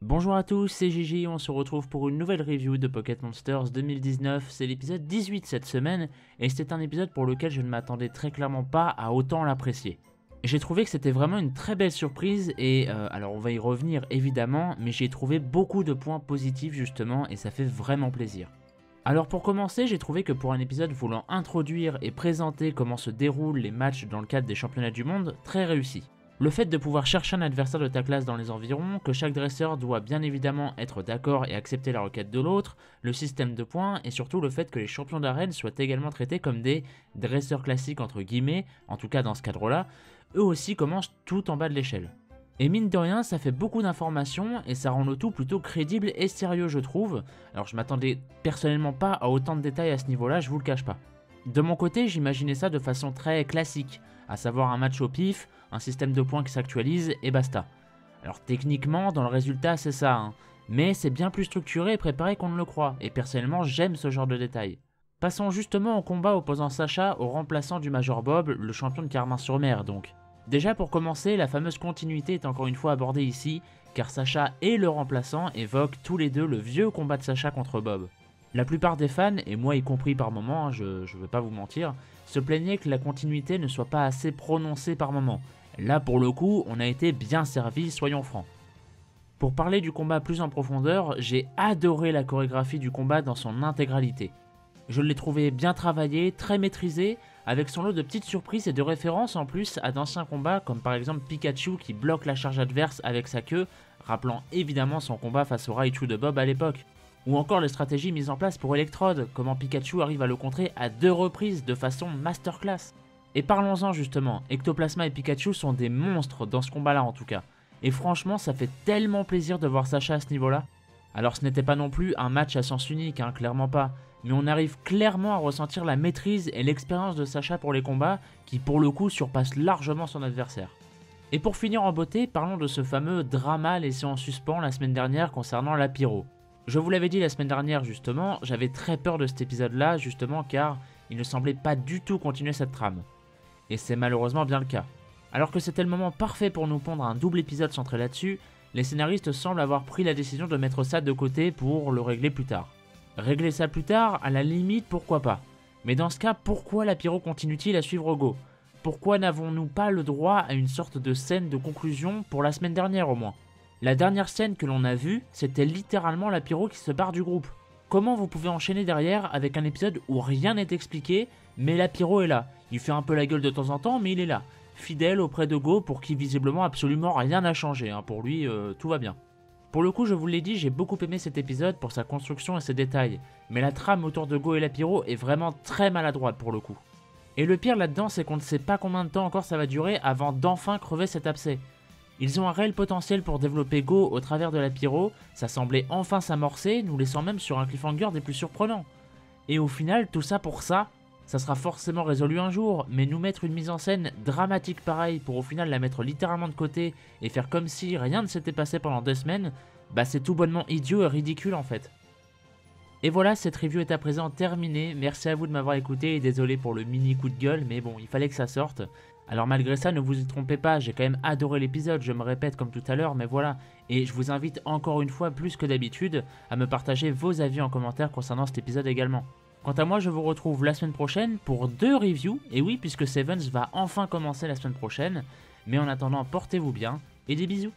Bonjour à tous, c'est Gigi, on se retrouve pour une nouvelle review de Pocket Monsters 2019, c'est l'épisode 18 cette semaine, et c'est un épisode pour lequel je ne m'attendais très clairement pas à autant l'apprécier. J'ai trouvé que c'était vraiment une très belle surprise, et alors on va y revenir évidemment, mais j'ai trouvé beaucoup de points positifs justement, et ça fait vraiment plaisir. Alors pour commencer, j'ai trouvé que pour un épisode voulant introduire et présenter comment se déroulent les matchs dans le cadre des championnats du monde, très réussi. Le fait de pouvoir chercher un adversaire de ta classe dans les environs, que chaque dresseur doit bien évidemment être d'accord et accepter la requête de l'autre, le système de points et surtout le fait que les champions d'arène soient également traités comme des dresseurs classiques entre guillemets, en tout cas dans ce cadre-là, eux aussi commencent tout en bas de l'échelle. Et mine de rien, ça fait beaucoup d'informations et ça rend le tout plutôt crédible et sérieux je trouve. Alors je m'attendais personnellement pas à autant de détails à ce niveau-là, je vous le cache pas. De mon côté, j'imaginais ça de façon très classique, à savoir un match au pif, un système de points qui s'actualise et basta. Alors techniquement, dans le résultat, c'est ça, hein. Mais c'est bien plus structuré et préparé qu'on ne le croit, et personnellement, j'aime ce genre de détails. Passons justement au combat opposant Sacha au remplaçant du Major Bob, le champion de Carmin-sur-Mer donc. Déjà pour commencer, la fameuse continuité est encore une fois abordée ici, car Sacha et le remplaçant évoquent tous les deux le vieux combat de Sacha contre Bob. La plupart des fans, et moi y compris par moments, je vais pas vous mentir, se plaignaient que la continuité ne soit pas assez prononcée par moments. Là pour le coup, on a été bien servi, soyons francs. Pour parler du combat plus en profondeur, j'ai adoré la chorégraphie du combat dans son intégralité. Je l'ai trouvé bien travaillé, très maîtrisé, avec son lot de petites surprises et de références en plus à d'anciens combats comme par exemple Pikachu qui bloque la charge adverse avec sa queue, rappelant évidemment son combat face au Raichu de Bob à l'époque. Ou encore les stratégies mises en place pour Electrode, comment Pikachu arrive à le contrer à 2 reprises de façon masterclass. Et parlons-en justement, Ectoplasma et Pikachu sont des monstres dans ce combat là en tout cas. Et franchement ça fait tellement plaisir de voir Sacha à ce niveau là. Alors ce n'était pas non plus un match à sens unique, hein, clairement pas. Mais on arrive clairement à ressentir la maîtrise et l'expérience de Sacha pour les combats, qui pour le coup surpasse largement son adversaire. Et pour finir en beauté, parlons de ce fameux drama laissé en suspens la semaine dernière concernant la pyro. Je vous l'avais dit la semaine dernière justement, j'avais très peur de cet épisode là justement car il ne semblait pas du tout continuer cette trame. Et c'est malheureusement bien le cas. Alors que c'était le moment parfait pour nous pondre un double épisode centré là-dessus, les scénaristes semblent avoir pris la décision de mettre ça de côté pour le régler plus tard. Régler ça plus tard, à la limite pourquoi pas. Mais dans ce cas, pourquoi la pyro continue-t-il à suivre Go? Pourquoi n'avons-nous pas le droit à une sorte de scène de conclusion pour la semaine dernière au moins? La dernière scène que l'on a vue, c'était littéralement la pyro qui se barre du groupe. Comment vous pouvez enchaîner derrière avec un épisode où rien n'est expliqué, mais la pyro est là. Il fait un peu la gueule de temps en temps, mais il est là. Fidèle auprès de Go pour qui visiblement absolument rien n'a changé, hein. Pour lui, tout va bien. Pour le coup, je vous l'ai dit, j'ai beaucoup aimé cet épisode pour sa construction et ses détails, mais la trame autour de Go et la pyro est vraiment très maladroite pour le coup. Et le pire là-dedans, c'est qu'on ne sait pas combien de temps encore ça va durer avant d'enfin crever cet abcès. Ils ont un réel potentiel pour développer Go au travers de la pyro, ça semblait enfin s'amorcer, nous laissant même sur un cliffhanger des plus surprenants. Et au final, tout ça pour ça sera forcément résolu un jour, mais nous mettre une mise en scène dramatique pareille pour au final la mettre littéralement de côté et faire comme si rien ne s'était passé pendant 2 semaines, bah c'est tout bonnement idiot et ridicule en fait. Et voilà, cette review est à présent terminée, merci à vous de m'avoir écouté et désolé pour le mini coup de gueule, mais bon, il fallait que ça sorte. Alors malgré ça, ne vous y trompez pas, j'ai quand même adoré l'épisode, je me répète comme tout à l'heure, mais voilà. Et je vous invite encore une fois, plus que d'habitude, à me partager vos avis en commentaire concernant cet épisode également. Quant à moi, je vous retrouve la semaine prochaine pour 2 reviews, et oui, puisque Sevens va enfin commencer la semaine prochaine. Mais en attendant, portez-vous bien, et des bisous.